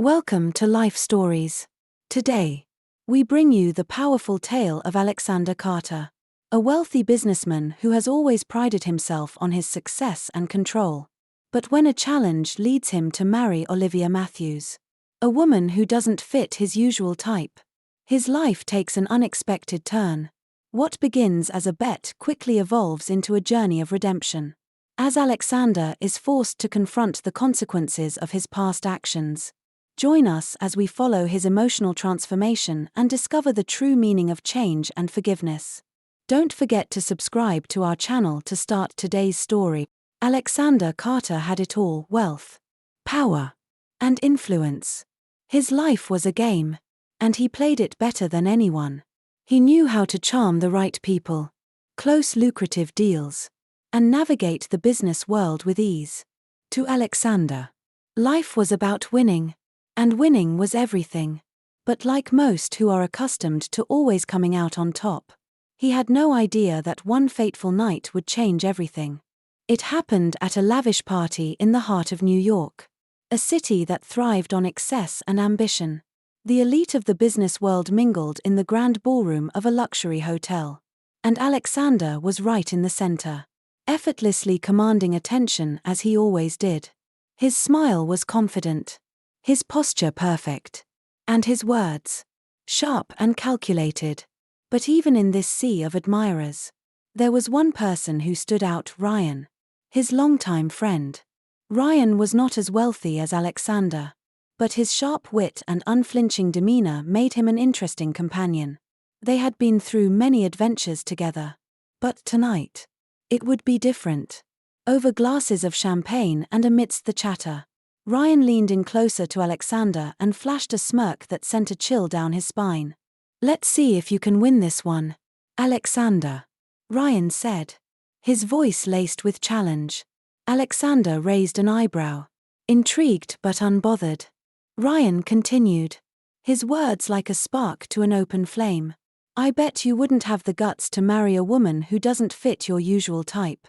Welcome to Life Stories. Today, we bring you the powerful tale of Alexander Carter, a wealthy businessman who has always prided himself on his success and control. But when a challenge leads him to marry Olivia Matthews, a woman who doesn't fit his usual type, his life takes an unexpected turn. What begins as a bet quickly evolves into a journey of redemption, as Alexander is forced to confront the consequences of his past actions. Join us as we follow his emotional transformation and discover the true meaning of change and forgiveness. Don't forget to subscribe to our channel to start today's story. Alexander Carter had it all: wealth, power, and influence. His life was a game, and he played it better than anyone. He knew how to charm the right people, close lucrative deals, and navigate the business world with ease. To Alexander, life was about winning. And winning was everything. But like most who are accustomed to always coming out on top, he had no idea that one fateful night would change everything. It happened at a lavish party in the heart of New York, a city that thrived on excess and ambition. The elite of the business world mingled in the grand ballroom of a luxury hotel. And Alexander was right in the center, effortlessly commanding attention as he always did. His smile was confident, his posture perfect, and his words sharp and calculated. But even in this sea of admirers, there was one person who stood out: Ryan, his longtime friend. Ryan was not as wealthy as Alexander, but his sharp wit and unflinching demeanor made him an interesting companion. They had been through many adventures together. But tonight, it would be different. Over glasses of champagne and amidst the chatter, Ryan leaned in closer to Alexander and flashed a smirk that sent a chill down his spine. "Let's see if you can win this one, Alexander," Ryan said, his voice laced with challenge. Alexander raised an eyebrow, intrigued but unbothered. Ryan continued, his words like a spark to an open flame. "I bet you wouldn't have the guts to marry a woman who doesn't fit your usual type."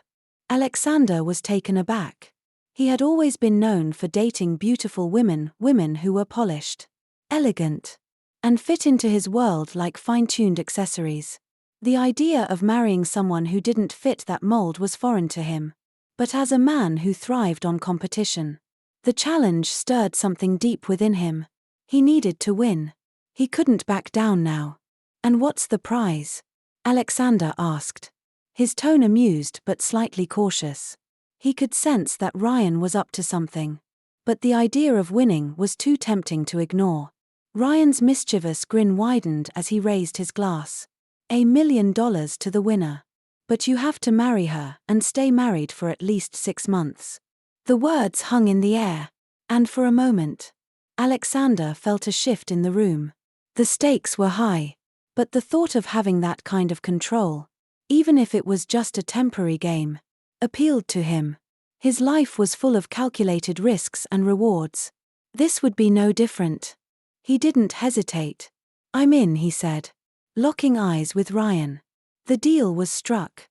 Alexander was taken aback. He had always been known for dating beautiful women who were polished, elegant, and fit into his world like fine-tuned accessories. The idea of marrying someone who didn't fit that mold was foreign to him. But as a man who thrived on competition, the challenge stirred something deep within him. He needed to win. He couldn't back down now. "And what's the prize?" Alexander asked, his tone amused but slightly cautious. He could sense that Ryan was up to something. But the idea of winning was too tempting to ignore. Ryan's mischievous grin widened as he raised his glass. $1 million to the winner. But you have to marry her and stay married for at least 6 months. The words hung in the air, and for a moment, Alexander felt a shift in the room. The stakes were high, but the thought of having that kind of control, even if it was just a temporary game, appealed to him. His life was full of calculated risks and rewards. This would be no different. He didn't hesitate. "I'm in," he said, locking eyes with Ryan. The deal was struck.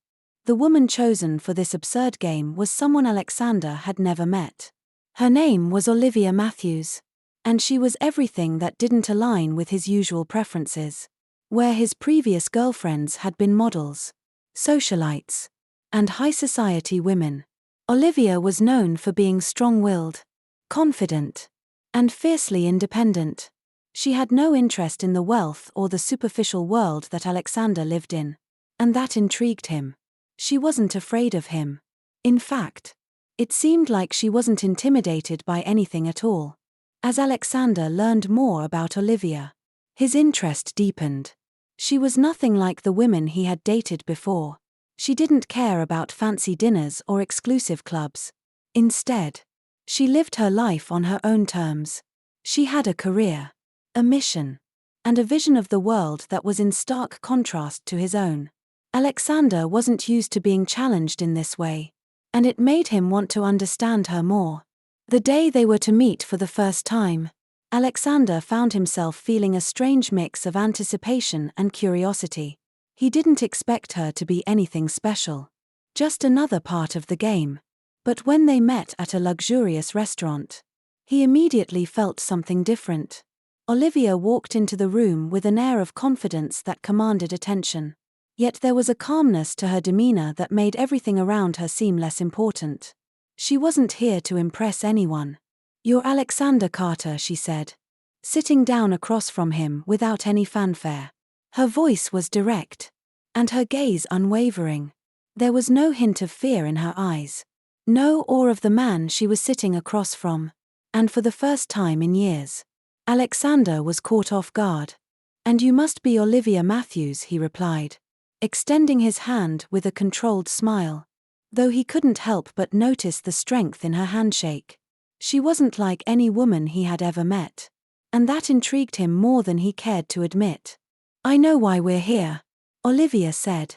The woman chosen for this absurd game was someone Alexander had never met. Her name was Olivia Matthews, and she was everything that didn't align with his usual preferences. Where his previous girlfriends had been models, socialites, and high society women, Olivia was known for being strong-willed, confident, and fiercely independent. She had no interest in the wealth or the superficial world that Alexander lived in, and that intrigued him. She wasn't afraid of him. In fact, it seemed like she wasn't intimidated by anything at all. As Alexander learned more about Olivia, his interest deepened. She was nothing like the women he had dated before. She didn't care about fancy dinners or exclusive clubs. Instead, she lived her life on her own terms. She had a career, a mission, and a vision of the world that was in stark contrast to his own. Alexander wasn't used to being challenged in this way, and it made him want to understand her more. The day they were to meet for the first time, Alexander found himself feeling a strange mix of anticipation and curiosity. He didn't expect her to be anything special, just another part of the game. But when they met at a luxurious restaurant, He immediately felt something different. Olivia walked into the room with an air of confidence that commanded attention. Yet there was a calmness to her demeanor that made everything around her seem less important. She wasn't here to impress anyone. "You're Alexander Carter," she said, sitting down across from him without any fanfare. Her voice was direct, and her gaze unwavering. There was no hint of fear in her eyes. No awe of the man she was sitting across from. And for the first time in years, Alexander was caught off guard. "And you must be Olivia Matthews," he replied, extending his hand with a controlled smile, though he couldn't help but notice the strength in her handshake. She wasn't like any woman he had ever met, and that intrigued him more than he cared to admit. "I know why we're here," Olivia said,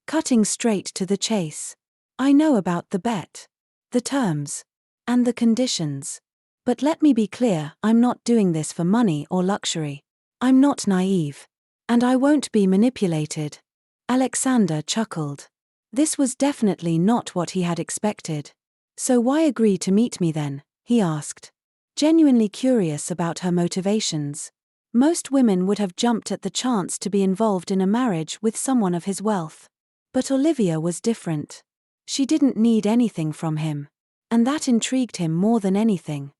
cutting straight to the chase. "I know about the bet, the terms, and the conditions. But let me be clear, I'm not doing this for money or luxury. I'm not naive. And I won't be manipulated." Alexander chuckled. This was definitely not what he had expected. "So why agree to meet me then?" he asked, genuinely curious about her motivations. Most women would have jumped at the chance to be involved in a marriage with someone of his wealth. But Olivia was different. She didn't need anything from him. And that intrigued him more than anything.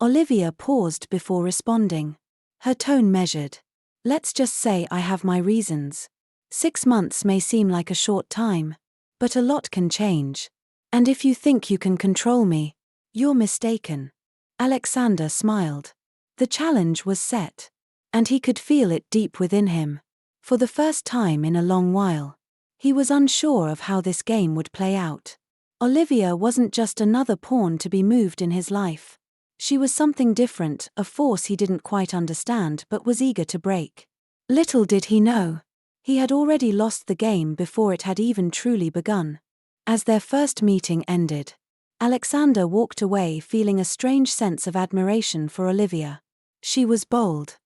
Olivia paused before responding. Her tone measured. "Let's just say I have my reasons. 6 months may seem like a short time, but a lot can change. And if you think you can control me, you're mistaken." Alexander smiled. The challenge was set, and he could feel it deep within him. For the first time in a long while, he was unsure of how this game would play out. Olivia wasn't just another pawn to be moved in his life. She was something different, a force he didn't quite understand but was eager to break. Little did he know, he had already lost the game before it had even truly begun. As their first meeting ended, Alexander walked away feeling a strange sense of admiration for Olivia. She was bold,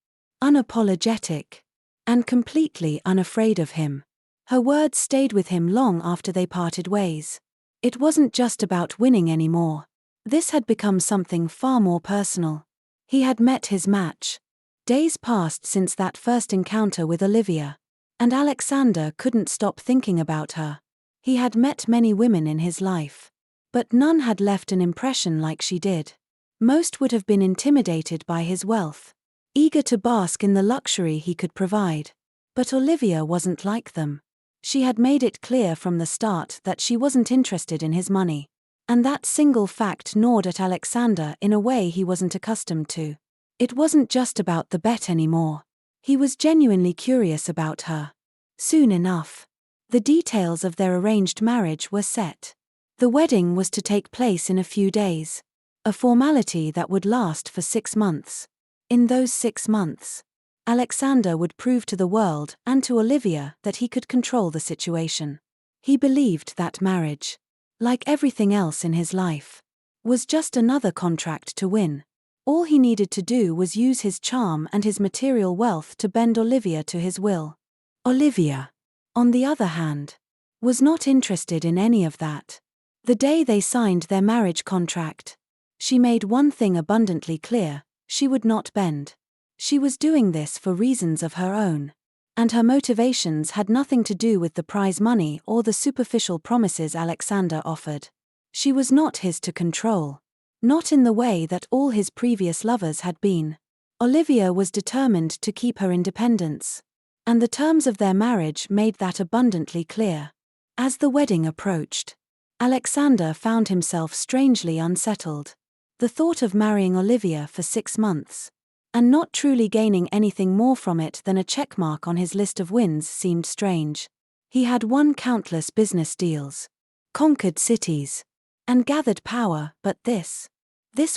unapologetic, and completely unafraid of him. Her words stayed with him long after they parted ways. It wasn't just about winning anymore. This had become something far more personal. He had met his match. Days passed since that first encounter with Olivia, and Alexander couldn't stop thinking about her. He had met many women in his life, but none had left an impression like she did. Most would have been intimidated by his wealth, eager to bask in the luxury he could provide. But Olivia wasn't like them. She had made it clear from the start that she wasn't interested in his money. And that single fact gnawed at Alexander in a way he wasn't accustomed to. It wasn't just about the bet anymore. He was genuinely curious about her. Soon enough, the details of their arranged marriage were set. The wedding was to take place in a few days, a formality that would last for 6 months. In those 6 months, Alexander would prove to the world and to Olivia that he could control the situation. He believed that marriage, like everything else in his life, was just another contract to win. All he needed to do was use his charm and his material wealth to bend Olivia to his will. Olivia, on the other hand, was not interested in any of that. The day they signed their marriage contract, she made one thing abundantly clear: she would not bend. She was doing this for reasons of her own, and her motivations had nothing to do with the prize money or the superficial promises Alexander offered. She was not his to control, not in the way that all his previous lovers had been. Olivia was determined to keep her independence, and the terms of their marriage made that abundantly clear. As the wedding approached, Alexander found himself strangely unsettled. The thought of marrying Olivia for 6 months, and not truly gaining anything more from it than a checkmark on his list of wins, seemed strange. He had won countless business deals, conquered cities, and gathered power, but this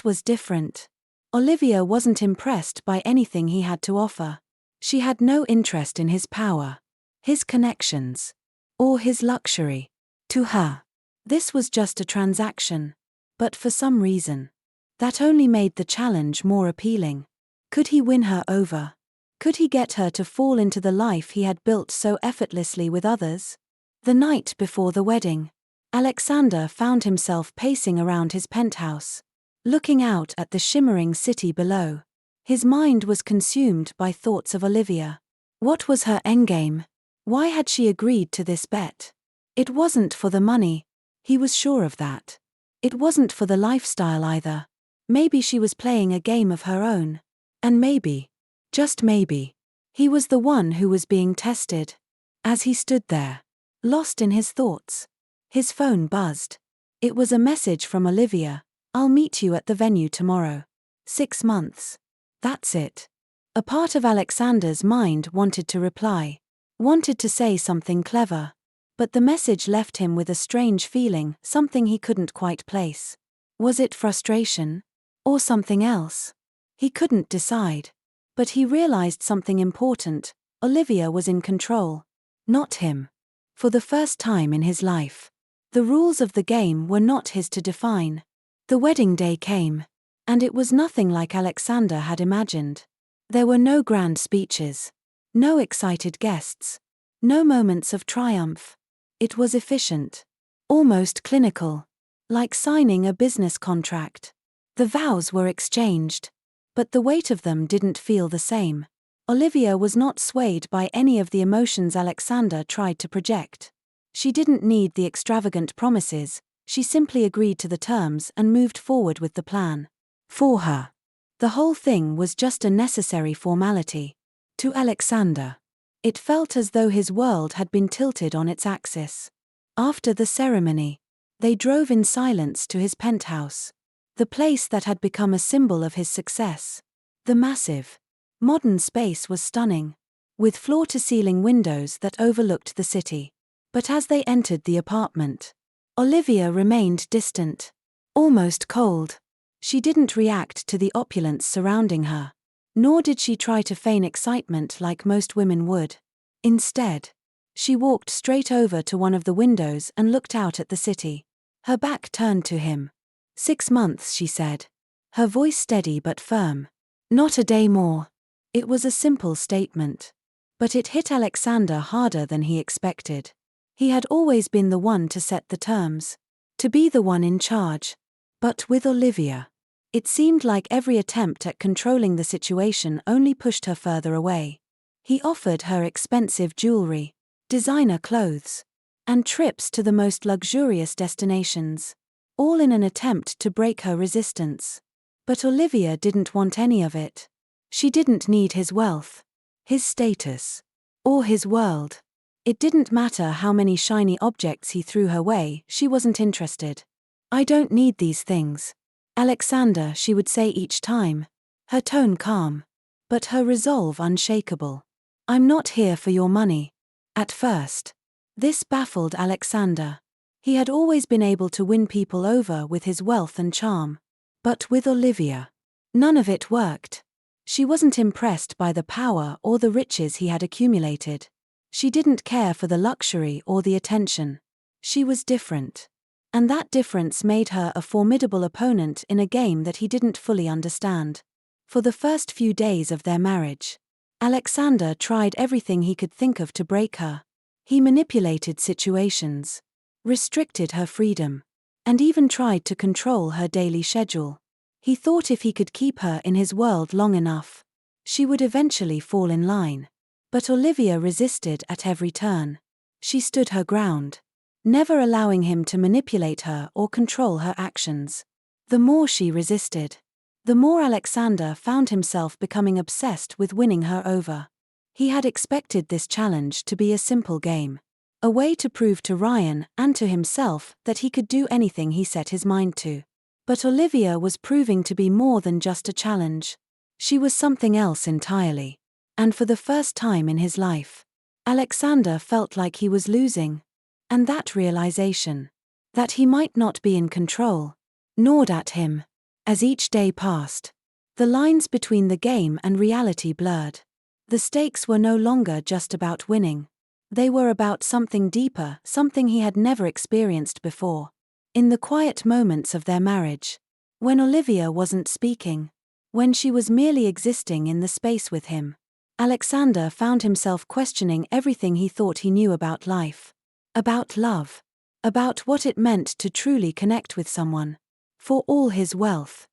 was different. Olivia wasn't impressed by anything he had to offer. She had no interest in his power, his connections, or his luxury. To her, this was just a transaction. But for some reason, that only made the challenge more appealing. Could he win her over? Could he get her to fall into the life he had built so effortlessly with others? The night before the wedding, Alexander found himself pacing around his penthouse, looking out at the shimmering city below. His mind was consumed by thoughts of Olivia. What was her endgame? Why had she agreed to this bet? It wasn't for the money. He was sure of that. It wasn't for the lifestyle either. Maybe she was playing a game of her own. And maybe, just maybe, he was the one who was being tested. As he stood there, lost in his thoughts, his phone buzzed. It was a message from Olivia. "I'll meet you at the venue tomorrow." 6 months. That's it. A part of Alexander's mind wanted to reply, wanted to say something clever. But the message left him with a strange feeling, something he couldn't quite place. Was it frustration? Or something else? He couldn't decide. But he realized something important. Olivia was in control. Not him. For the first time in his life. The rules of the game were not his to define. The wedding day came. And it was nothing like Alexander had imagined. There were no grand speeches. No excited guests. No moments of triumph. It was efficient. Almost clinical. Like signing a business contract. The vows were exchanged. But the weight of them didn't feel the same. Olivia was not swayed by any of the emotions Alexander tried to project. She didn't need the extravagant promises, she simply agreed to the terms and moved forward with the plan. For her, the whole thing was just a necessary formality. To Alexander, it felt as though his world had been tilted on its axis. After the ceremony, they drove in silence to his penthouse. The place that had become a symbol of his success. The massive, modern space was stunning, with floor-to-ceiling windows that overlooked the city. But as they entered the apartment, Olivia remained distant, almost cold. She didn't react to the opulence surrounding her, nor did she try to feign excitement like most women would. Instead, she walked straight over to one of the windows and looked out at the city. Her back turned to him. 6 months, she said. Her voice steady but firm. Not a day more. It was a simple statement. But it hit Alexander harder than he expected. He had always been the one to set the terms. To be the one in charge. But with Olivia, it seemed like every attempt at controlling the situation only pushed her further away. He offered her expensive jewelry, designer clothes, and trips to the most luxurious destinations, all in an attempt to break her resistance. But Olivia didn't want any of it. She didn't need his wealth, his status, or his world. It didn't matter how many shiny objects he threw her way, she wasn't interested. "I don't need these things, Alexander," she would say each time, her tone calm, but her resolve unshakable. "I'm not here for your money." At first, this baffled Alexander. He had always been able to win people over with his wealth and charm. But with Olivia, none of it worked. She wasn't impressed by the power or the riches he had accumulated. She didn't care for the luxury or the attention. She was different. And that difference made her a formidable opponent in a game that he didn't fully understand. For the first few days of their marriage, Alexander tried everything he could think of to break her. He manipulated situations, restricted her freedom, and even tried to control her daily schedule. He thought if he could keep her in his world long enough, she would eventually fall in line. But Olivia resisted at every turn. She stood her ground, never allowing him to manipulate her or control her actions. The more she resisted, the more Alexander found himself becoming obsessed with winning her over. He had expected this challenge to be a simple game, a way to prove to Ryan and to himself that he could do anything he set his mind to. But Olivia was proving to be more than just a challenge. She was something else entirely. And for the first time in his life, Alexander felt like he was losing. And that realization, that he might not be in control, gnawed at him. As each day passed, the lines between the game and reality blurred. The stakes were no longer just about winning. They were about something deeper, something he had never experienced before. In the quiet moments of their marriage, when Olivia wasn't speaking, when she was merely existing in the space with him, Alexander found himself questioning everything he thought he knew about life, about love, about what it meant to truly connect with someone. For all his wealth,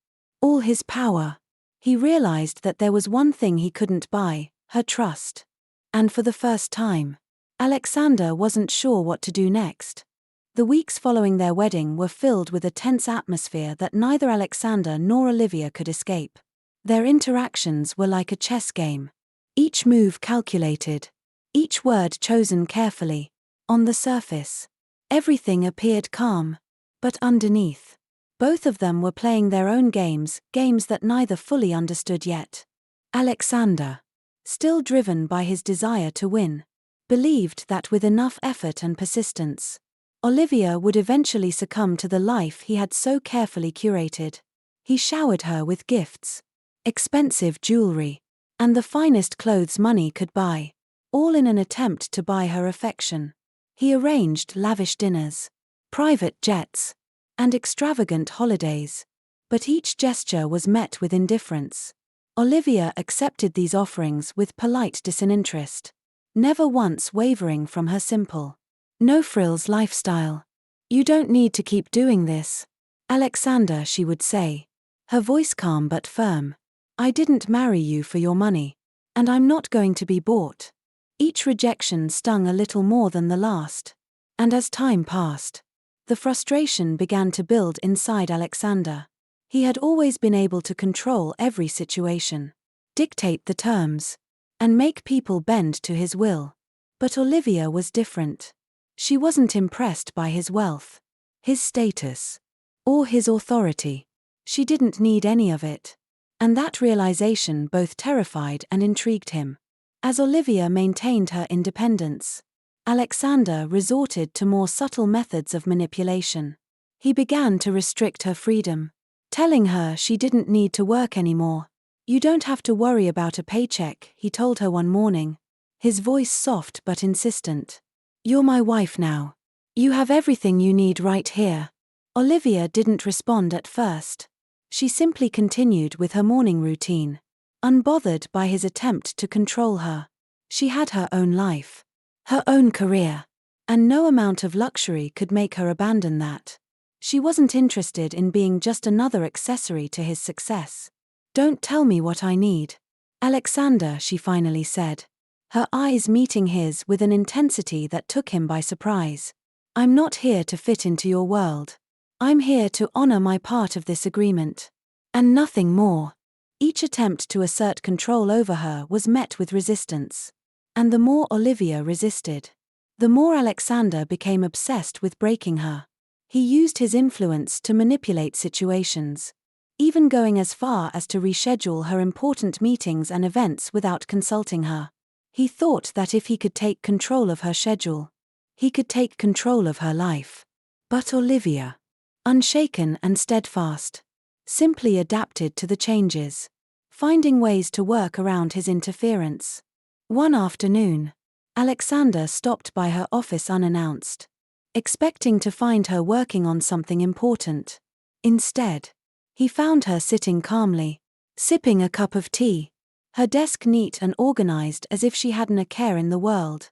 all his power. He realized that there was one thing he couldn't buy: her trust. And for the first time, Alexander wasn't sure what to do next. The weeks following their wedding were filled with a tense atmosphere that neither Alexander nor Olivia could escape. Their interactions were like a chess game. Each move calculated, each word chosen carefully. On the surface, everything appeared calm. But underneath, both of them were playing their own games that neither fully understood yet. Alexander, still driven by his desire to win, believed that with enough effort and persistence, Olivia would eventually succumb to the life he had so carefully curated. He showered her with gifts, expensive jewelry, and the finest clothes money could buy, all in an attempt to buy her affection. He arranged lavish dinners, private jets, and extravagant holidays. But each gesture was met with indifference. Olivia accepted these offerings with polite disinterest, never once wavering from her simple, no-frills lifestyle. "You don't need to keep doing this, Alexander," she would say, her voice calm but firm. "I didn't marry you for your money, and I'm not going to be bought." Each rejection stung a little more than the last. And as time passed, the frustration began to build inside Alexander. He had always been able to control every situation, dictate the terms, and make people bend to his will. But Olivia was different. She wasn't impressed by his wealth, his status, or his authority. She didn't need any of it. And that realization both terrified and intrigued him. As Olivia maintained her independence, Alexander resorted to more subtle methods of manipulation. He began to restrict her freedom, telling her she didn't need to work anymore. "You don't have to worry about a paycheck," he told her one morning, his voice soft but insistent. "You're my wife now. You have everything you need right here." Olivia didn't respond at first. She simply continued with her morning routine, unbothered by his attempt to control her. She had her own life, her own career, and no amount of luxury could make her abandon that. She wasn't interested in being just another accessory to his success. "Don't tell me what I need, Alexander," she finally said, her eyes meeting his with an intensity that took him by surprise. "I'm not here to fit into your world. I'm here to honor my part of this agreement. And nothing more." Each attempt to assert control over her was met with resistance. And the more Olivia resisted, the more Alexander became obsessed with breaking her. He used his influence to manipulate situations, even going as far as to reschedule her important meetings and events without consulting her. He thought that if he could take control of her schedule, he could take control of her life. But Olivia, unshaken and steadfast, simply adapted to the changes, finding ways to work around his interference. One afternoon, Alexander stopped by her office unannounced, expecting to find her working on something important. Instead, he found her sitting calmly, sipping a cup of tea, her desk neat and organized as if she hadn't a care in the world.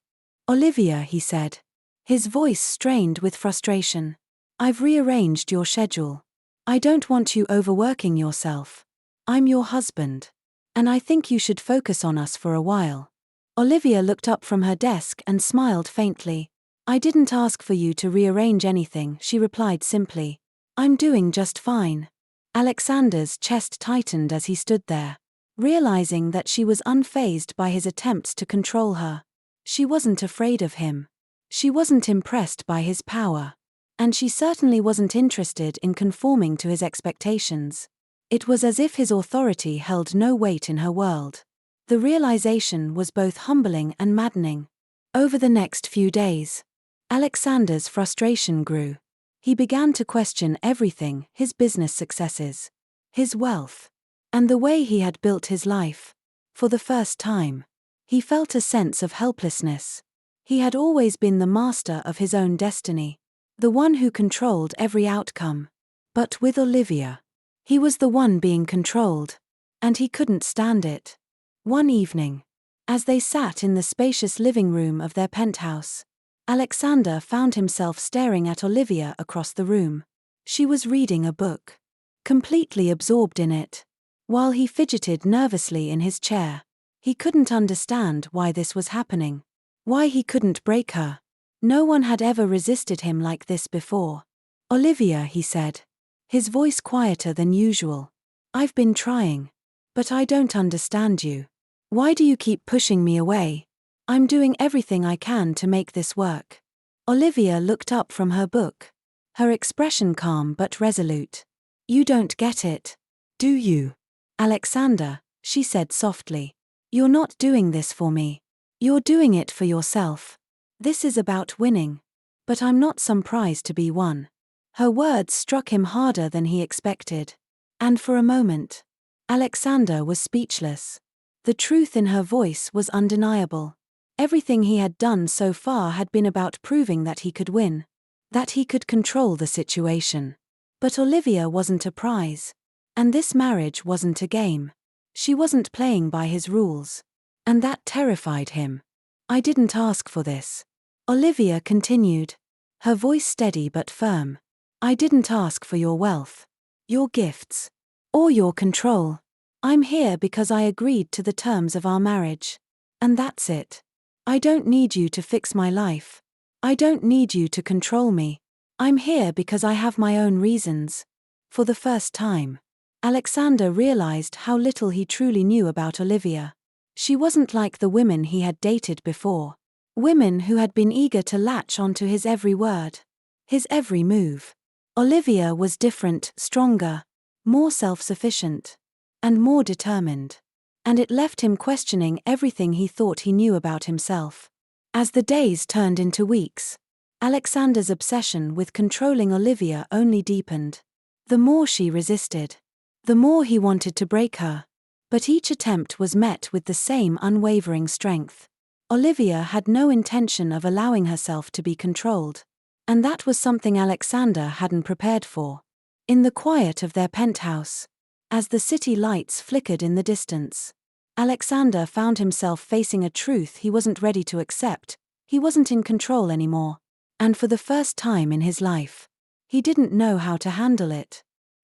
"Olivia," he said, his voice strained with frustration, "I've rearranged your schedule. I don't want you overworking yourself. I'm your husband, and I think you should focus on us for a while." Olivia looked up from her desk and smiled faintly. "I didn't ask for you to rearrange anything," she replied simply. "I'm doing just fine." Alexander's chest tightened as he stood there, realizing that she was unfazed by his attempts to control her. She wasn't afraid of him. She wasn't impressed by his power. And she certainly wasn't interested in conforming to his expectations. It was as if his authority held no weight in her world. The realization was both humbling and maddening. Over the next few days, Alexander's frustration grew. He began to question everything: his business successes, his wealth, and the way he had built his life. For the first time, he felt a sense of helplessness. He had always been the master of his own destiny, the one who controlled every outcome. But with Olivia, he was the one being controlled, and he couldn't stand it. One evening, as they sat in the spacious living room of their penthouse, Alexander found himself staring at Olivia across the room. She was reading a book, completely absorbed in it. While he fidgeted nervously in his chair, he couldn't understand why this was happening. Why he couldn't break her. No one had ever resisted him like this before. "Olivia," he said, his voice quieter than usual. "I've been trying. But I don't understand you. Why do you keep pushing me away? I'm doing everything I can to make this work." Olivia looked up from her book, her expression calm but resolute. "You don't get it, do you, Alexander?" she said softly. "You're not doing this for me. You're doing it for yourself. This is about winning. But I'm not some prize to be won." Her words struck him harder than he expected. And for a moment, Alexander was speechless. The truth in her voice was undeniable. Everything he had done so far had been about proving that he could win, that he could control the situation. But Olivia wasn't a prize. And this marriage wasn't a game. She wasn't playing by his rules. And that terrified him. "I didn't ask for this," Olivia continued, her voice steady but firm. "I didn't ask for your wealth, your gifts, or your control. I'm here because I agreed to the terms of our marriage. And that's it. I don't need you to fix my life. I don't need you to control me. I'm here because I have my own reasons." For the first time, Alexander realized how little he truly knew about Olivia. She wasn't like the women he had dated before. Women who had been eager to latch onto his every word, his every move. Olivia was different, stronger, more self-sufficient, and more determined. And it left him questioning everything he thought he knew about himself. As the days turned into weeks, Alexander's obsession with controlling Olivia only deepened. The more she resisted, the more he wanted to break her. But each attempt was met with the same unwavering strength. Olivia had no intention of allowing herself to be controlled. And that was something Alexander hadn't prepared for. In the quiet of their penthouse, as the city lights flickered in the distance, Alexander found himself facing a truth he wasn't ready to accept. He wasn't in control anymore. And for the first time in his life, he didn't know how to handle it.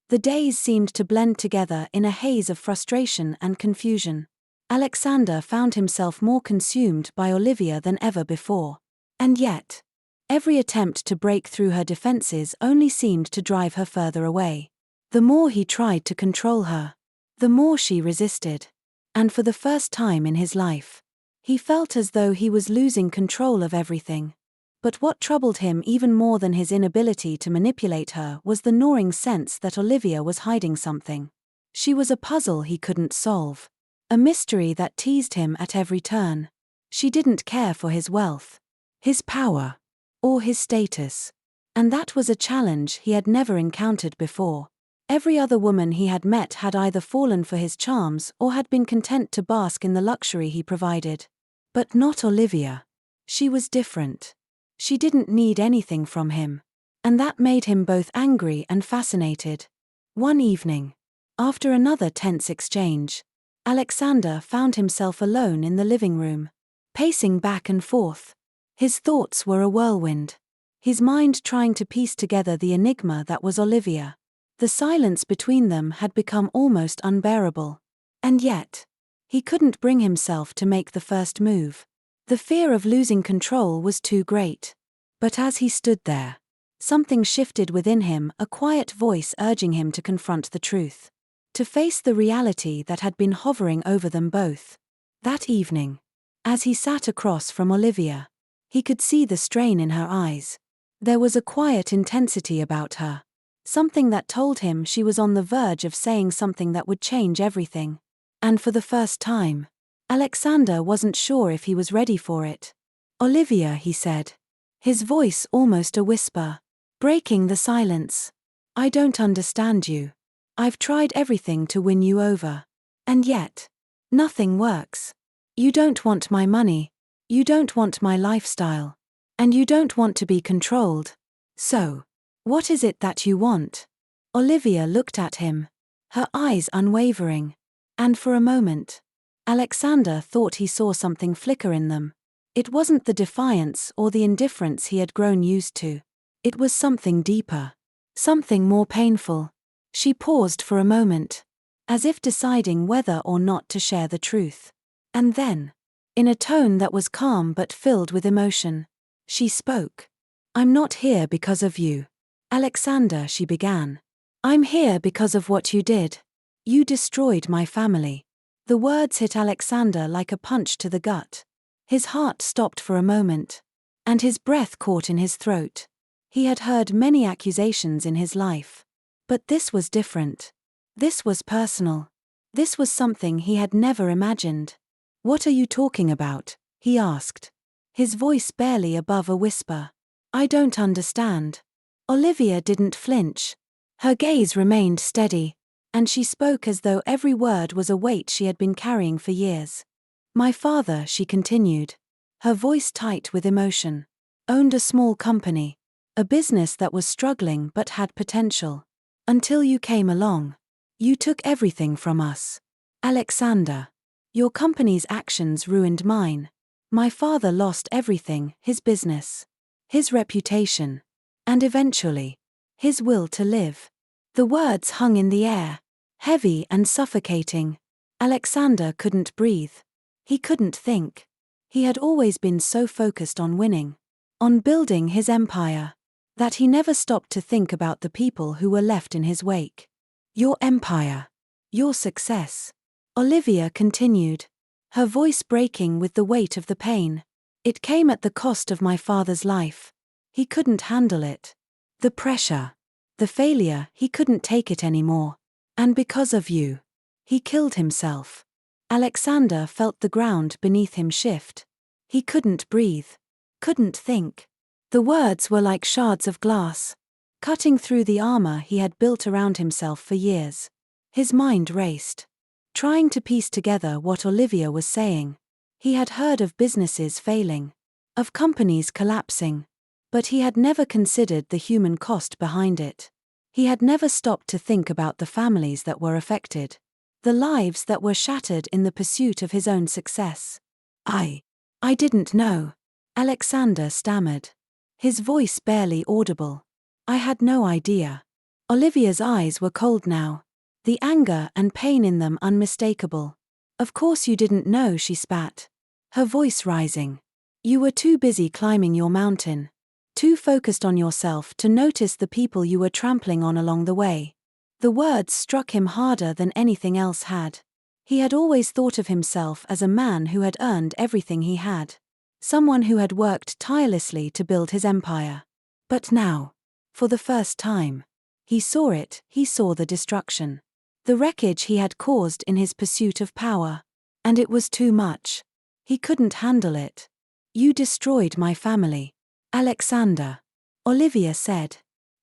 The days seemed to blend together in a haze of frustration and confusion. Alexander found himself more consumed by Olivia than ever before. And yet, every attempt to break through her defenses only seemed to drive her further away. The more he tried to control her, the more she resisted. And for the first time in his life, he felt as though he was losing control of everything. But what troubled him even more than his inability to manipulate her was the gnawing sense that Olivia was hiding something. She was a puzzle he couldn't solve, a mystery that teased him at every turn. She didn't care for his wealth, his power, or his status. And that was a challenge he had never encountered before. Every other woman he had met had either fallen for his charms or had been content to bask in the luxury he provided. But not Olivia. She was different. She didn't need anything from him. And that made him both angry and fascinated. One evening, after another tense exchange, Alexander found himself alone in the living room, pacing back and forth. His thoughts were a whirlwind, his mind trying to piece together the enigma that was Olivia. The silence between them had become almost unbearable. And yet, he couldn't bring himself to make the first move. The fear of losing control was too great. But as he stood there, something shifted within him, a quiet voice urging him to confront the truth, to face the reality that had been hovering over them both. That evening, as he sat across from Olivia, he could see the strain in her eyes. There was a quiet intensity about her, something that told him she was on the verge of saying something that would change everything. And for the first time, Alexander wasn't sure if he was ready for it. "Olivia," he said, his voice almost a whisper, breaking the silence. "I don't understand you. I've tried everything to win you over. And yet, nothing works. You don't want my money. You don't want my lifestyle. And you don't want to be controlled. So, what is it that you want?" Olivia looked at him, her eyes unwavering. And for a moment, Alexander thought he saw something flicker in them. It wasn't the defiance or the indifference he had grown used to. It was something deeper, something more painful. She paused for a moment, as if deciding whether or not to share the truth. And then, in a tone that was calm but filled with emotion, she spoke. "I'm not here because of you, Alexander," she began. "I'm here because of what you did. You destroyed my family." The words hit Alexander like a punch to the gut. His heart stopped for a moment, and his breath caught in his throat. He had heard many accusations in his life, but this was different. This was personal. This was something he had never imagined. "What are you talking about?" he asked, his voice barely above a whisper. "I don't understand." Olivia didn't flinch. Her gaze remained steady, and she spoke as though every word was a weight she had been carrying for years. "My father," she continued, her voice tight with emotion, "owned a small company, a business that was struggling but had potential. Until you came along. You took everything from us. Alexander. Your company's actions ruined mine. My father lost everything, his business, his reputation, and eventually, his will to live." The words hung in the air, heavy and suffocating. Alexander couldn't breathe. He couldn't think. He had always been so focused on winning, on building his empire, that he never stopped to think about the people who were left in his wake. "Your empire. Your success," Olivia continued, her voice breaking with the weight of the pain. "It came at the cost of my father's life. He couldn't handle it. The pressure. The failure, he couldn't take it anymore. And because of you, he killed himself." Alexander felt the ground beneath him shift. He couldn't breathe, couldn't think. The words were like shards of glass, cutting through the armor he had built around himself for years. His mind raced, trying to piece together what Olivia was saying. He had heard of businesses failing, of companies collapsing, but he had never considered the human cost behind it. He had never stopped to think about the families that were affected, the lives that were shattered in the pursuit of his own success. I didn't know," Alexander stammered, his voice barely audible. "I had no idea." Olivia's eyes were cold now, the anger and pain in them unmistakable. "Of course you didn't know," she spat, her voice rising. "You were too busy climbing your mountain, too focused on yourself to notice the people you were trampling on along the way." The words struck him harder than anything else had. He had always thought of himself as a man who had earned everything he had, someone who had worked tirelessly to build his empire. But now, for the first time, he saw it. He saw the destruction, the wreckage he had caused in his pursuit of power. And it was too much. He couldn't handle it. "You destroyed my family, Alexander," Olivia said,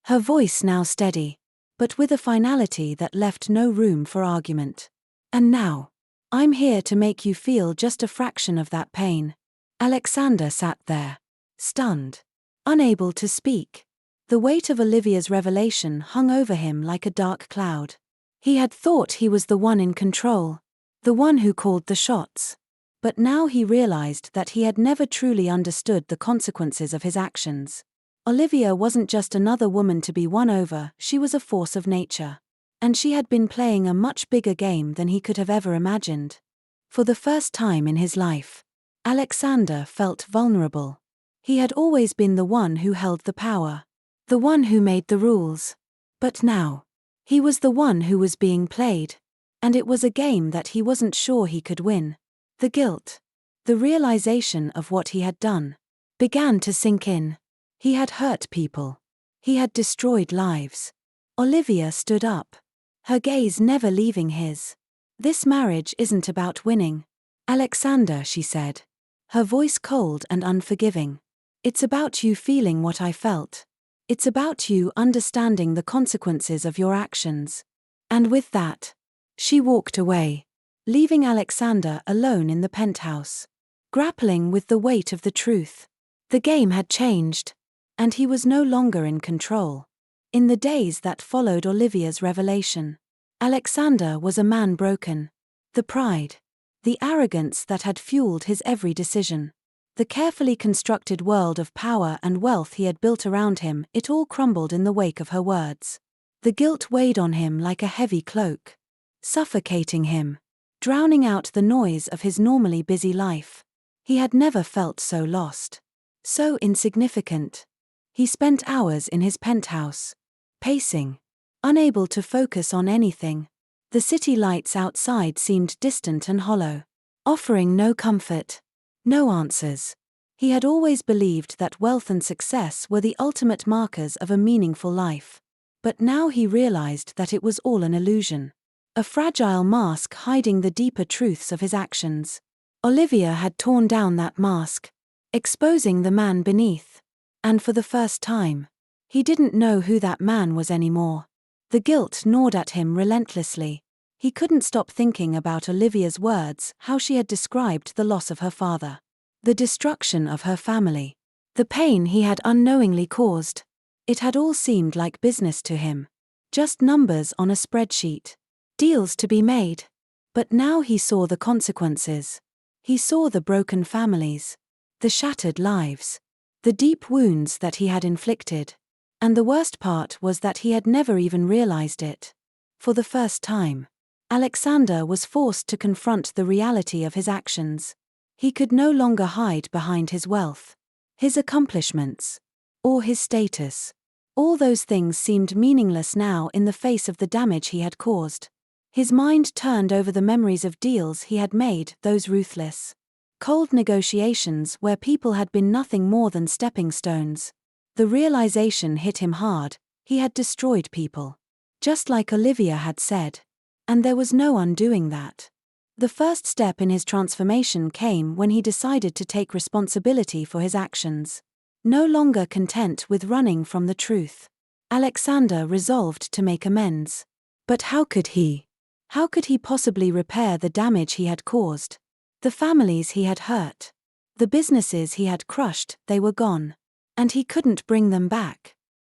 her voice now steady, but with a finality that left no room for argument. "And now, I'm here to make you feel just a fraction of that pain." Alexander sat there, stunned, unable to speak. The weight of Olivia's revelation hung over him like a dark cloud. He had thought he was the one in control, the one who called the shots. But now he realized that he had never truly understood the consequences of his actions. Olivia wasn't just another woman to be won over, she was a force of nature. And she had been playing a much bigger game than he could have ever imagined. For the first time in his life, Alexander felt vulnerable. He had always been the one who held the power, the one who made the rules. But now, he was the one who was being played. And it was a game that he wasn't sure he could win. The guilt, the realization of what he had done, began to sink in. He had hurt people. He had destroyed lives. Olivia stood up, her gaze never leaving his. "This marriage isn't about winning, Alexander," she said, her voice cold and unforgiving. "It's about you feeling what I felt. It's about you understanding the consequences of your actions." And with that, she walked away, leaving Alexander alone in the penthouse, grappling with the weight of the truth. The game had changed, and he was no longer in control. In the days that followed Olivia's revelation, Alexander was a man broken. The pride, the arrogance that had fueled his every decision, the carefully constructed world of power and wealth he had built around him, it all crumbled in the wake of her words. The guilt weighed on him like a heavy cloak, suffocating him, drowning out the noise of his normally busy life. He had never felt so lost, so insignificant. He spent hours in his penthouse, pacing, unable to focus on anything. The city lights outside seemed distant and hollow, offering no comfort, no answers. He had always believed that wealth and success were the ultimate markers of a meaningful life. But now he realized that it was all an illusion, a fragile mask hiding the deeper truths of his actions. Olivia had torn down that mask, exposing the man beneath. And for the first time, he didn't know who that man was anymore. The guilt gnawed at him relentlessly. He couldn't stop thinking about Olivia's words, how she had described the loss of her father, the destruction of her family, the pain he had unknowingly caused. It had all seemed like business to him, just numbers on a spreadsheet, deals to be made. But now he saw the consequences. He saw the broken families, the shattered lives, the deep wounds that he had inflicted. And the worst part was that he had never even realized it. For the first time, Alexander was forced to confront the reality of his actions. He could no longer hide behind his wealth, his accomplishments, or his status. All those things seemed meaningless now in the face of the damage he had caused. His mind turned over the memories of deals he had made, those ruthless, cold negotiations where people had been nothing more than stepping stones. The realization hit him hard: he had destroyed people, just like Olivia had said. And there was no undoing that. The first step in his transformation came when he decided to take responsibility for his actions. No longer content with running from the truth, Alexander resolved to make amends. But how could he? How could he possibly repair the damage he had caused? The families he had hurt, the businesses he had crushed, they were gone. And he couldn't bring them back.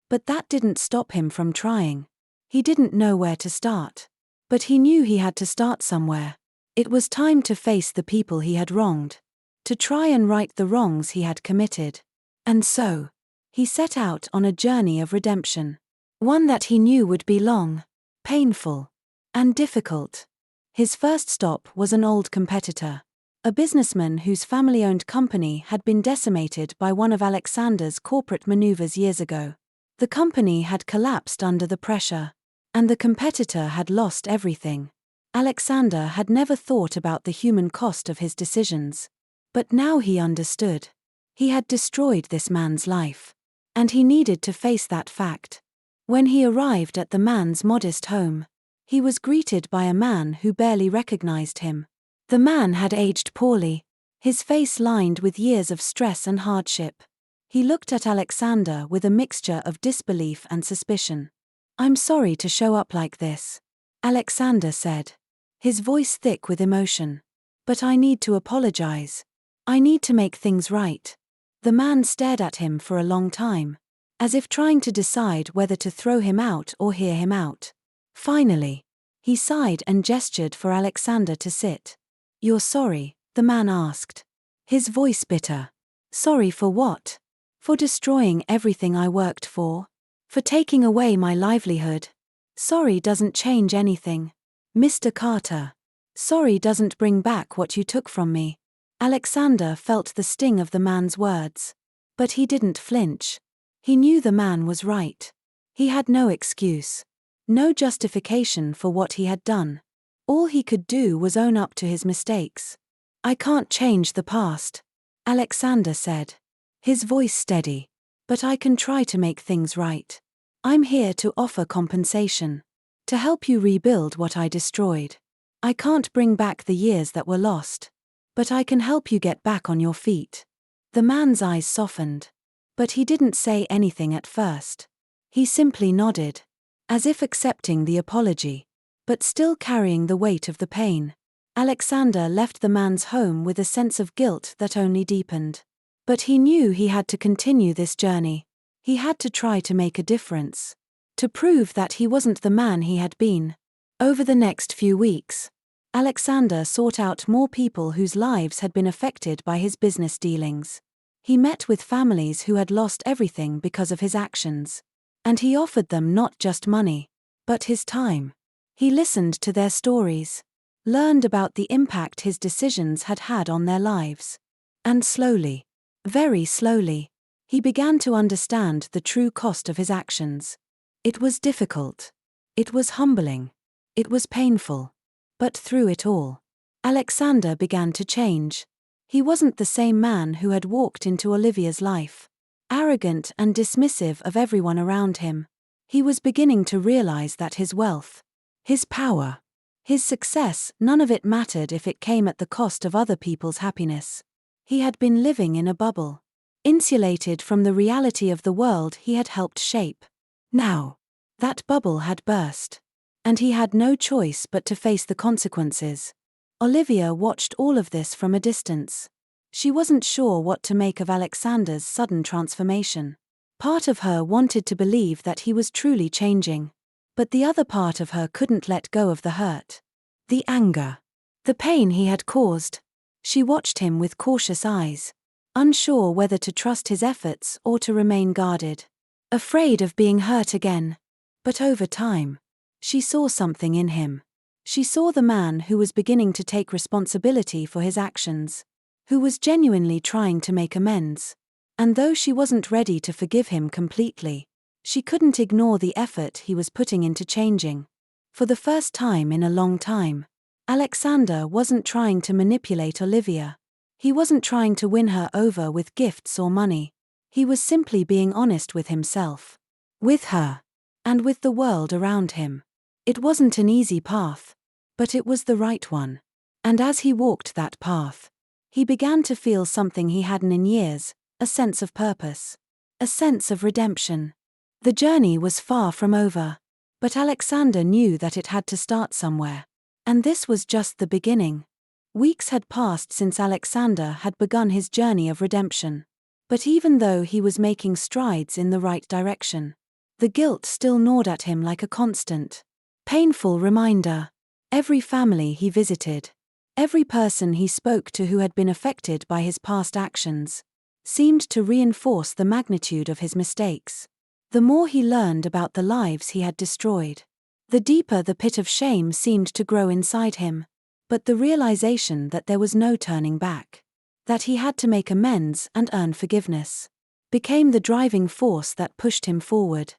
But that didn't stop him from trying. He didn't know where to start. But he knew he had to start somewhere. It was time to face the people he had wronged, to try and right the wrongs he had committed. And so, he set out on a journey of redemption. One that he knew would be long, painful, and difficult. His first stop was an old competitor, a businessman whose family-owned company had been decimated by one of Alexander's corporate maneuvers years ago. The company had collapsed under the pressure, and the competitor had lost everything. Alexander had never thought about the human cost of his decisions. But now he understood. He had destroyed this man's life, and he needed to face that fact. When he arrived at the man's modest home, he was greeted by a man who barely recognized him. The man had aged poorly, his face lined with years of stress and hardship. He looked at Alexander with a mixture of disbelief and suspicion. "I'm sorry to show up like this," Alexander said, his voice thick with emotion. "But I need to apologize. I need to make things right." The man stared at him for a long time, as if trying to decide whether to throw him out or hear him out. Finally, he sighed and gestured for Alexander to sit. "You're sorry?" the man asked, his voice bitter. "Sorry for what? For destroying everything I worked for? For taking away my livelihood? Sorry doesn't change anything, Mr. Carter. Sorry doesn't bring back what you took from me." Alexander felt the sting of the man's words. But he didn't flinch. He knew the man was right. He had no excuse, no justification for what he had done. All he could do was own up to his mistakes. "I can't change the past," Alexander said, his voice steady. "But I can try to make things right. I'm here to offer compensation, to help you rebuild what I destroyed. I can't bring back the years that were lost, but I can help you get back on your feet." The man's eyes softened. But he didn't say anything at first. He simply nodded, as if accepting the apology, but still carrying the weight of the pain. Alexander left the man's home with a sense of guilt that only deepened. But he knew he had to continue this journey. He had to try to make a difference, to prove that he wasn't the man he had been. Over the next few weeks, Alexander sought out more people whose lives had been affected by his business dealings. He met with families who had lost everything because of his actions. And he offered them not just money, but his time. He listened to their stories, learned about the impact his decisions had had on their lives. And slowly, very slowly, he began to understand the true cost of his actions. It was difficult. It was humbling. It was painful. But through it all, Alexander began to change. He wasn't the same man who had walked into Olivia's life, arrogant and dismissive of everyone around him. He was beginning to realize that his wealth, his power, his success, none of it mattered if it came at the cost of other people's happiness. He had been living in a bubble, insulated from the reality of the world he had helped shape. Now, that bubble had burst, and he had no choice but to face the consequences. Olivia watched all of this from a distance. She wasn't sure what to make of Alexander's sudden transformation. Part of her wanted to believe that he was truly changing, but the other part of her couldn't let go of the hurt, the anger, the pain he had caused. She watched him with cautious eyes, unsure whether to trust his efforts or to remain guarded, afraid of being hurt again. But over time, she saw something in him. She saw the man who was beginning to take responsibility for his actions, who was genuinely trying to make amends. And though she wasn't ready to forgive him completely, she couldn't ignore the effort he was putting into changing. For the first time in a long time, Alexander wasn't trying to manipulate Olivia. He wasn't trying to win her over with gifts or money. He was simply being honest with himself, with her, and with the world around him. It wasn't an easy path, but it was the right one. And as he walked that path, he began to feel something he hadn't in years, a sense of purpose, a sense of redemption. The journey was far from over, but Alexander knew that it had to start somewhere. And this was just the beginning. Weeks had passed since Alexander had begun his journey of redemption. But even though he was making strides in the right direction, the guilt still gnawed at him like a constant, painful reminder. Every family he visited, every person he spoke to who had been affected by his past actions, seemed to reinforce the magnitude of his mistakes. The more he learned about the lives he had destroyed, the deeper the pit of shame seemed to grow inside him. But the realization that there was no turning back, that he had to make amends and earn forgiveness, became the driving force that pushed him forward.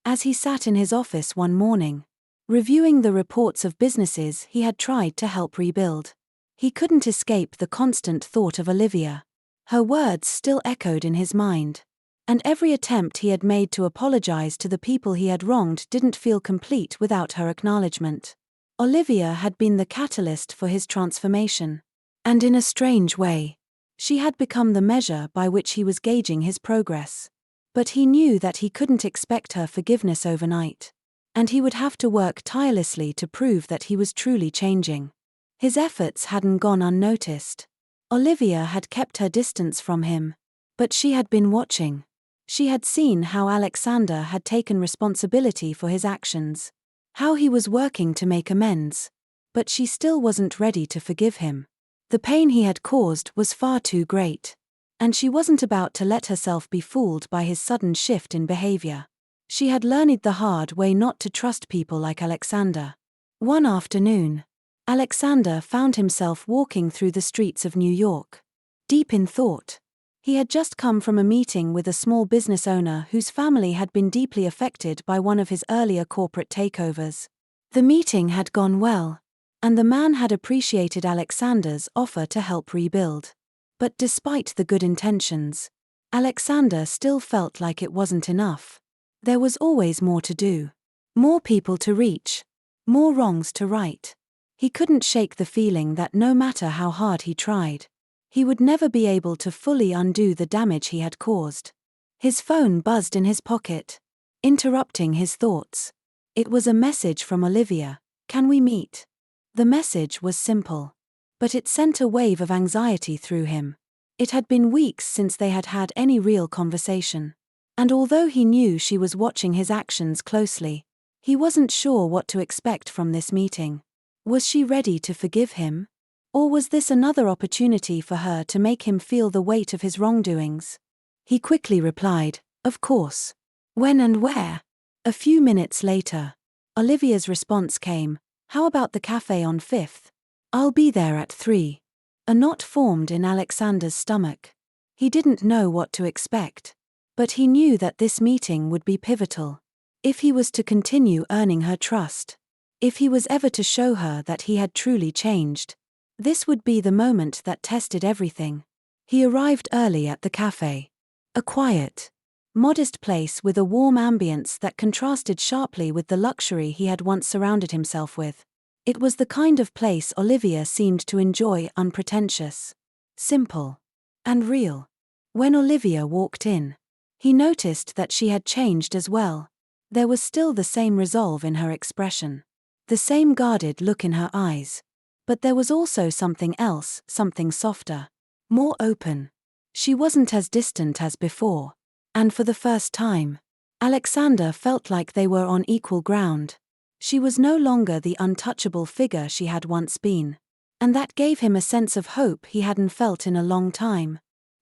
As he sat in his office one morning, reviewing the reports of businesses he had tried to help rebuild, he couldn't escape the constant thought of Olivia. Her words still echoed in his mind, and every attempt he had made to apologize to the people he had wronged didn't feel complete without her acknowledgement. Olivia had been the catalyst for his transformation, and in a strange way, she had become the measure by which he was gauging his progress. But he knew that he couldn't expect her forgiveness overnight, and he would have to work tirelessly to prove that he was truly changing. His efforts hadn't gone unnoticed. Olivia had kept her distance from him, but she had been watching. She had seen how Alexander had taken responsibility for his actions, how he was working to make amends, but she still wasn't ready to forgive him. The pain he had caused was far too great, and she wasn't about to let herself be fooled by his sudden shift in behavior. She had learned the hard way not to trust people like Alexander. One afternoon, Alexander found himself walking through the streets of New York, deep in thought. He had just come from a meeting with a small business owner whose family had been deeply affected by one of his earlier corporate takeovers. The meeting had gone well, and the man had appreciated Alexander's offer to help rebuild. But despite the good intentions, Alexander still felt like it wasn't enough. There was always more to do, more people to reach, more wrongs to right. He couldn't shake the feeling that no matter how hard he tried, he would never be able to fully undo the damage he had caused. His phone buzzed in his pocket, interrupting his thoughts. It was a message from Olivia. "Can we meet?" The message was simple, but it sent a wave of anxiety through him. It had been weeks since they had had any real conversation, and although he knew she was watching his actions closely, he wasn't sure what to expect from this meeting. Was she ready to forgive him? Or was this another opportunity for her to make him feel the weight of his wrongdoings? He quickly replied, "Of course. When and where?" A few minutes later, Olivia's response came, "How about the cafe on 5th? I'll be there at 3. A knot formed in Alexander's stomach. He didn't know what to expect. But he knew that this meeting would be pivotal. If he was to continue earning her trust, if he was ever to show her that he had truly changed, this would be the moment that tested everything. He arrived early at the cafe. A quiet, modest place with a warm ambience that contrasted sharply with the luxury he had once surrounded himself with. It was the kind of place Olivia seemed to enjoy, unpretentious, simple, and real. When Olivia walked in, he noticed that she had changed as well. There was still the same resolve in her expression, the same guarded look in her eyes. But there was also something else, something softer, more open. She wasn't as distant as before. And for the first time, Alexander felt like they were on equal ground. She was no longer the untouchable figure she had once been. And that gave him a sense of hope he hadn't felt in a long time.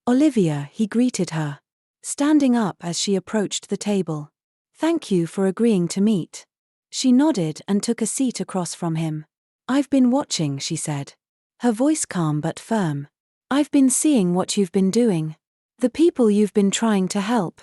"Olivia," he greeted her, standing up as she approached the table. "Thank you for agreeing to meet." She nodded and took a seat across from him. "I've been watching," she said, her voice calm but firm. "I've been seeing what you've been doing. The people you've been trying to help."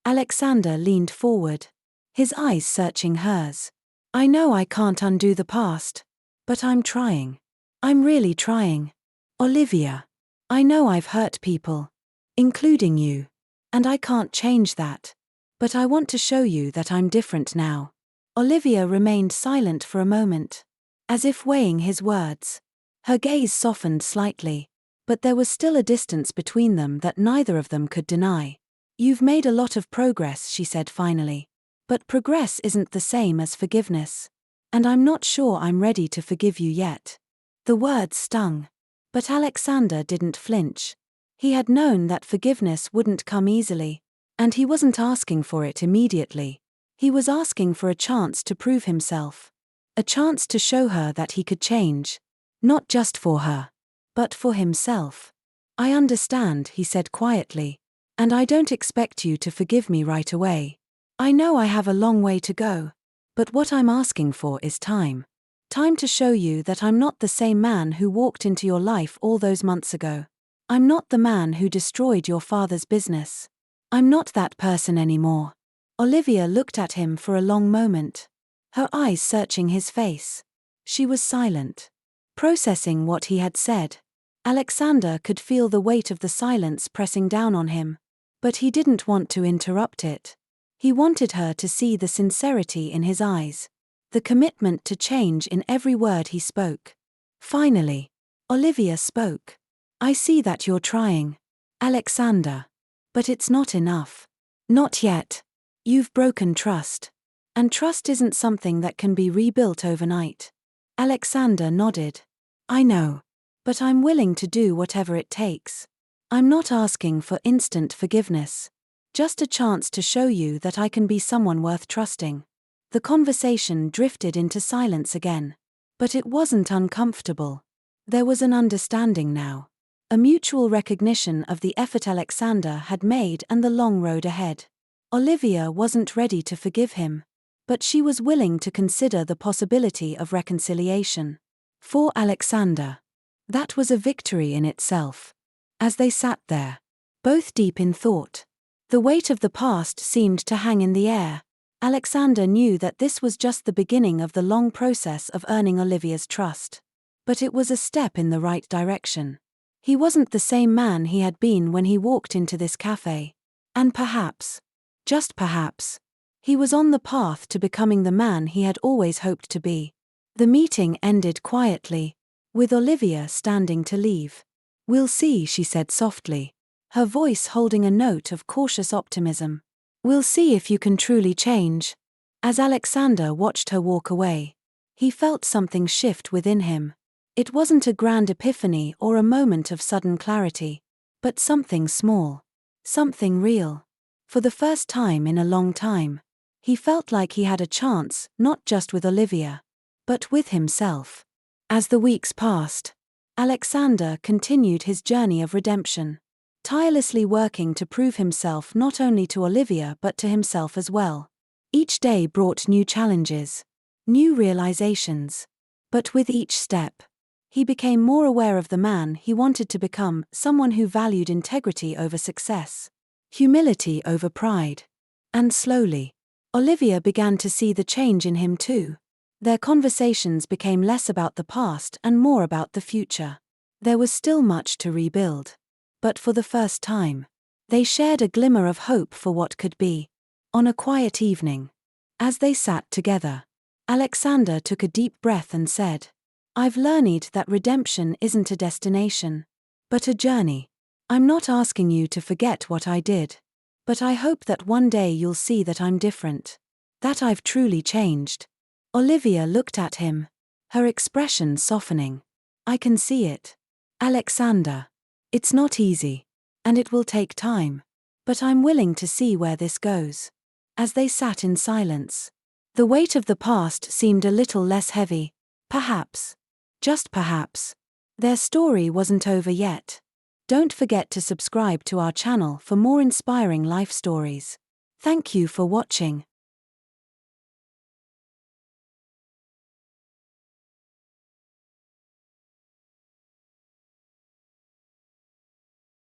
Alexander leaned forward, his eyes searching hers. "I know I can't undo the past. But I'm trying. I'm really trying. Olivia. I know I've hurt people, including you. And I can't change that. But I want to show you that I'm different now." Olivia remained silent for a moment, as if weighing his words. Her gaze softened slightly, but there was still a distance between them that neither of them could deny. "You've made a lot of progress," she said finally. "But progress isn't the same as forgiveness. And I'm not sure I'm ready to forgive you yet." The words stung. But Alexander didn't flinch. He had known that forgiveness wouldn't come easily. And he wasn't asking for it immediately. He was asking for a chance to prove himself. A chance to show her that he could change. Not just for her, but for himself. "I understand," he said quietly. "And I don't expect you to forgive me right away. I know I have a long way to go. But what I'm asking for is time. Time to show you that I'm not the same man who walked into your life all those months ago. I'm not the man who destroyed your father's business. I'm not that person anymore." Olivia looked at him for a long moment, her eyes searching his face. She was silent, processing what he had said. Alexander could feel the weight of the silence pressing down on him, but he didn't want to interrupt it. He wanted her to see the sincerity in his eyes, the commitment to change in every word he spoke. Finally, Olivia spoke. "I see that you're trying, Alexander. But it's not enough. Not yet. You've broken trust. And trust isn't something that can be rebuilt overnight." Alexander nodded. "I know. But I'm willing to do whatever it takes. I'm not asking for instant forgiveness. Just a chance to show you that I can be someone worth trusting." The conversation drifted into silence again. But it wasn't uncomfortable. There was an understanding now. A mutual recognition of the effort Alexander had made and the long road ahead. Olivia wasn't ready to forgive him, but she was willing to consider the possibility of reconciliation. For Alexander, that was a victory in itself. As they sat there, both deep in thought, the weight of the past seemed to hang in the air. Alexander knew that this was just the beginning of the long process of earning Olivia's trust. But it was a step in the right direction. He wasn't the same man he had been when he walked into this cafe. And perhaps, just perhaps, he was on the path to becoming the man he had always hoped to be. The meeting ended quietly, with Olivia standing to leave. "We'll see," she said softly, her voice holding a note of cautious optimism. "We'll see if you can truly change." As Alexander watched her walk away, he felt something shift within him. It wasn't a grand epiphany or a moment of sudden clarity, but something small, something real. For the first time in a long time, he felt like he had a chance, not just with Olivia, but with himself. As the weeks passed, Alexander continued his journey of redemption, tirelessly working to prove himself not only to Olivia but to himself as well. Each day brought new challenges, new realizations. But with each step, he became more aware of the man he wanted to become, someone who valued integrity over success, humility over pride. And slowly, Olivia began to see the change in him too. Their conversations became less about the past and more about the future. There was still much to rebuild. But for the first time, they shared a glimmer of hope for what could be. On a quiet evening, as they sat together, Alexander took a deep breath and said, "I've learned that redemption isn't a destination, but a journey. I'm not asking you to forget what I did, but I hope that one day you'll see that I'm different, that I've truly changed." Olivia looked at him, her expression softening. "I can see it, Alexander. It's not easy, and it will take time, but I'm willing to see where this goes." As they sat in silence, the weight of the past seemed a little less heavy. Perhaps, just perhaps, their story wasn't over yet. Don't forget to subscribe to our channel for more inspiring life stories. Thank you for watching.